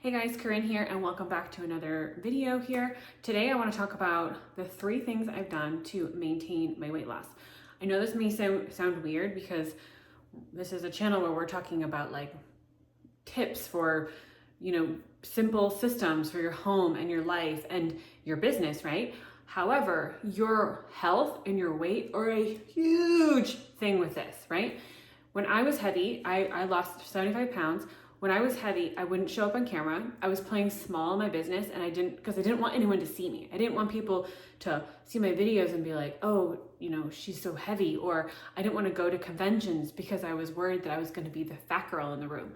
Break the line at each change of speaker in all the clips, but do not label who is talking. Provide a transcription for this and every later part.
Hey guys, Corinne here and welcome back to another video here. Today I want to talk about the 3 things I've done to maintain my weight loss. I know this may sound weird because this is a channel where we're talking about like tips for, simple systems for your home and your life and your business, right? However, your health and your weight are a huge thing with this, right? When I was heavy, I lost 75 pounds. When I was heavy, I wouldn't show up on camera. I was playing small in my business and I didn't want anyone to see me. I didn't want people to see my videos and be like, oh, she's so heavy. Or I didn't want to go to conventions because I was worried that I was going to be the fat girl in the room.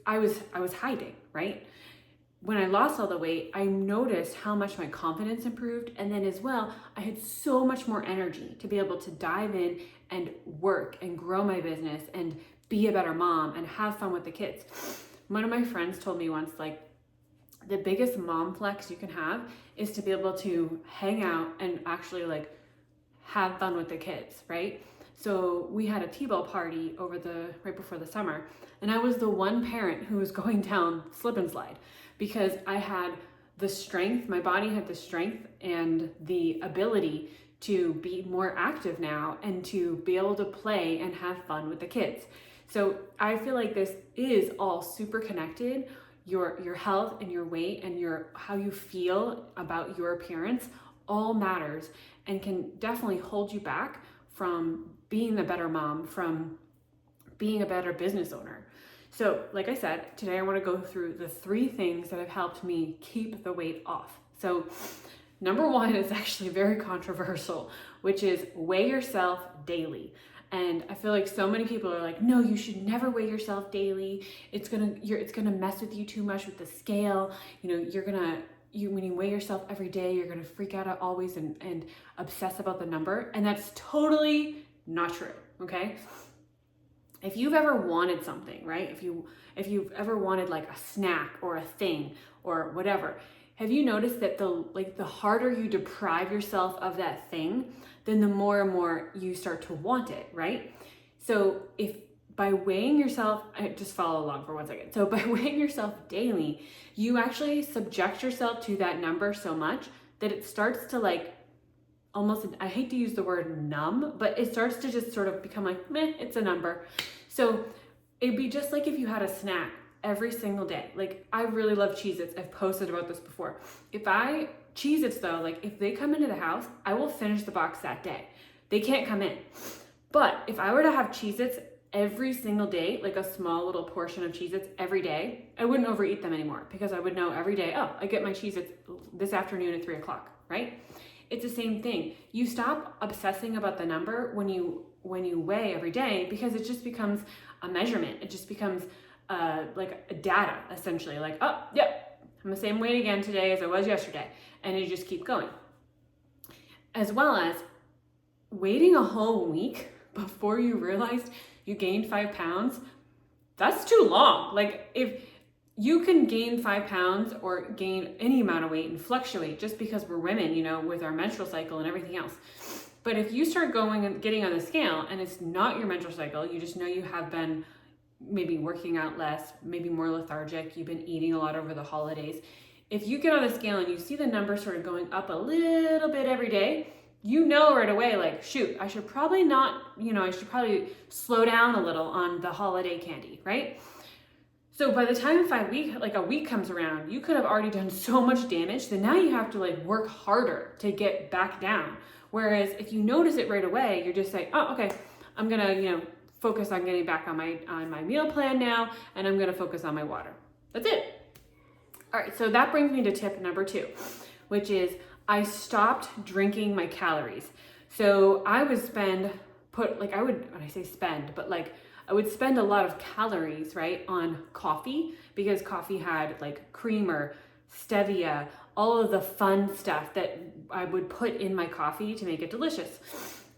I was hiding, right? When I lost all the weight, I noticed how much my confidence improved. And then as well, I had so much more energy to be able to dive in and work and grow my business and be a better mom and have fun with the kids. One of my friends told me once, like, the biggest mom flex you can have is to be able to hang out and actually like have fun with the kids, right? So we had a T-ball party right before the summer, and I was the one parent who was going down slip and slide because I had the strength, my body had the strength and the ability to be more active now and to be able to play and have fun with the kids. So I feel like this is all super connected. Your health and your weight and how you feel about your appearance all matters and can definitely hold you back from being a better mom, from being a better business owner. So like I said, today I want to go through the 3 things that have helped me keep the weight off. So number 1 is actually very controversial, which is weigh yourself daily. And I feel like so many people are like, no, you should never weigh yourself daily. It's gonna mess with you too much with the scale. When you weigh yourself every day, you're gonna freak out always and obsess about the number. And that's totally not true, okay? If you've ever wanted something, right? If you've ever wanted like a snack or a thing or whatever, have you noticed that the harder you deprive yourself of that thing, then the more and more you start to want it, right? So if by weighing yourself, just follow along for 1 second. So by weighing yourself daily, you actually subject yourself to that number so much that it starts to like almost, I hate to use the word numb, but it starts to just sort of become like, meh, it's a number. So it'd be just like if you had a snack every single day. Like, I really love Cheez-Its. I've posted about this before. Cheez-Its though, like if they come into the house, I will finish the box that day. They can't come in. But if I were to have Cheez-Its every single day, like a small little portion of Cheez-Its every day, I wouldn't overeat them anymore because I would know every day, oh, I get my Cheez-Its this afternoon at 3:00, right? It's the same thing. You stop obsessing about the number when you weigh every day because it just becomes a measurement. It just becomes like a data essentially. Like, oh, yep, I'm the same weight again today as I was yesterday. And you just keep going. As well as waiting a whole week before you realized you gained 5 pounds, that's too long. Like, if you can gain 5 pounds or gain any amount of weight and fluctuate just because we're women, with our menstrual cycle and everything else. But if you start going and getting on the scale and it's not your menstrual cycle, you just know you have been maybe working out less, maybe more lethargic, you've been eating a lot over the holidays. If you get on the scale and you see the number sort of going up a little bit every day, you know right away, like, shoot, I should probably slow down a little on the holiday candy, right? So by the time a week comes around, you could have already done so much damage that now you have to like work harder to get back down. Whereas if you notice it right away, you're just like, oh, okay, I'm gonna, focus on getting back on my meal plan now, and I'm gonna focus on my water. That's it. All right, so that brings me to tip number 2, which is I stopped drinking my calories. So I would I would spend a lot of calories, right, on coffee because coffee had like creamer, stevia, all of the fun stuff that I would put in my coffee to make it delicious.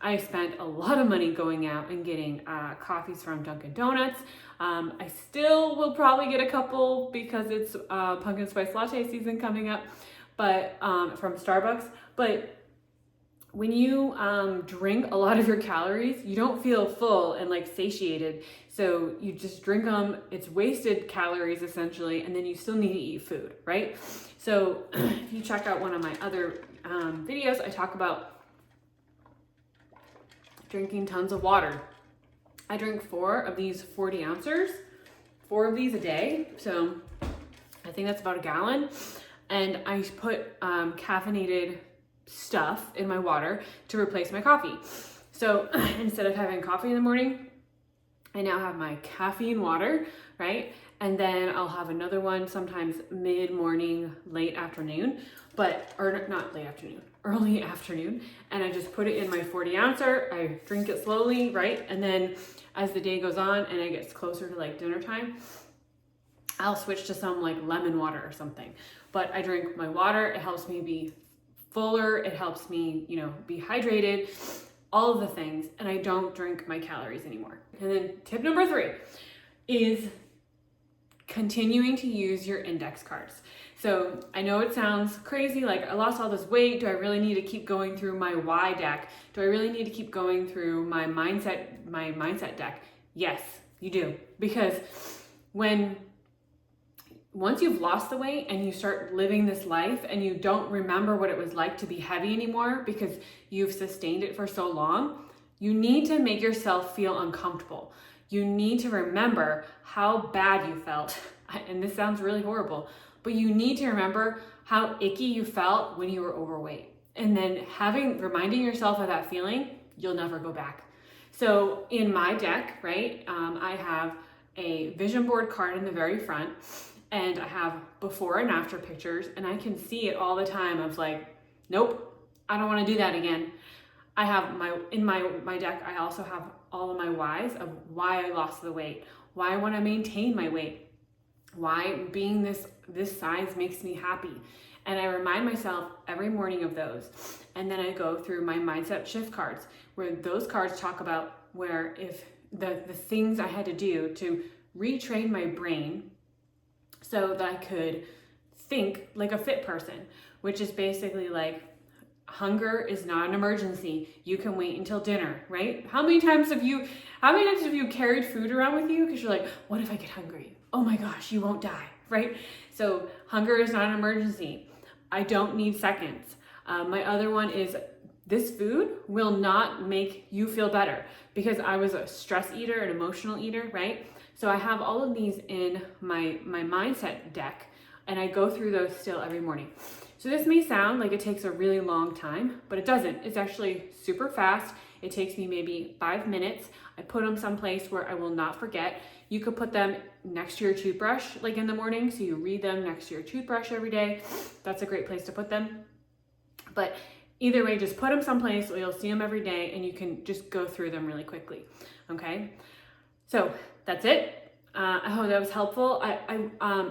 I spent a lot of money going out and getting coffees from Dunkin' Donuts. I still will probably get a couple because it's pumpkin spice latte season coming up, but from Starbucks. But when you drink a lot of your calories, you don't feel full and like satiated. So you just drink them, it's wasted calories essentially, and then you still need to eat food, right? So if you check out one of my other videos, I talk about drinking tons of water. I drink 4 of these 40 ounces, 4 of these a day. So I think that's about a gallon. And I put caffeinated stuff in my water to replace my coffee. So instead of having coffee in the morning, I now have my caffeine water, right? And then I'll have another one sometimes mid-morning, late afternoon, or not late afternoon, early afternoon. And I just put it in my 40 ouncer, I drink it slowly, right? And then as the day goes on and it gets closer to like dinner time, I'll switch to some like lemon water or something. But I drink my water, it helps me be fuller, it helps me, be hydrated, all of the things, and I don't drink my calories anymore. And then tip number 3 is continuing to use your index cards. So I know it sounds crazy, like I lost all this weight, do I really need to keep going through my why deck? Do I really need to keep going through my mindset deck? Yes, you do. Because once you've lost the weight and you start living this life and you don't remember what it was like to be heavy anymore because you've sustained it for so long, you need to make yourself feel uncomfortable. You need to remember how bad you felt. And this sounds really horrible, but you need to remember how icky you felt when you were overweight. And then reminding yourself of that feeling, you'll never go back. So in my deck, right, I have a vision board card in the very front. And I have before and after pictures, and I can see it all the time of like, nope, I don't want to do that again. I have in my deck, I also have all of my whys of why I lost the weight, why I want to maintain my weight, why being this size makes me happy. And I remind myself every morning of those. And then I go through my mindset shift cards, where those cards talk about where if the things I had to do to retrain my brain so that I could think like a fit person, which is basically like, hunger is not an emergency. You can wait until dinner, right? How many times have you carried food around with you? Because you're like, what if I get hungry? Oh my gosh, you won't die, right? So hunger is not an emergency. I don't need seconds. My other one is this food will not make you feel better, because I was a stress eater, an emotional eater, right? So I have all of these in my mindset deck, and I go through those still every morning. So this may sound like it takes a really long time, but it doesn't. It's actually super fast. It takes me maybe 5 minutes. I put them someplace where I will not forget. You could put them next to your toothbrush, like in the morning, so you read them next to your toothbrush every day. That's a great place to put them. But either way, just put them someplace where you'll see them every day, and you can just go through them really quickly, okay? So that's it. I hope that was helpful.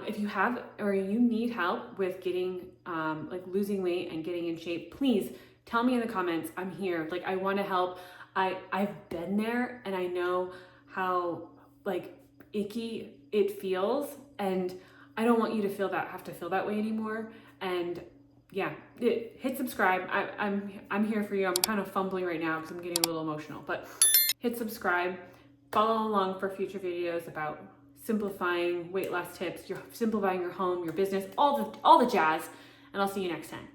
If you have or you need help with getting like losing weight and getting in shape, please tell me in the comments. I'm here. Like, I want to help. I've been there, and I know how like icky it feels, and I don't want you to have to feel that way anymore. And yeah, hit subscribe. I'm here for you. I'm kind of fumbling right now because I'm getting a little emotional, but hit subscribe. Follow along for future videos about simplifying weight loss tips, simplifying your home, your business, all the jazz, and I'll see you next time.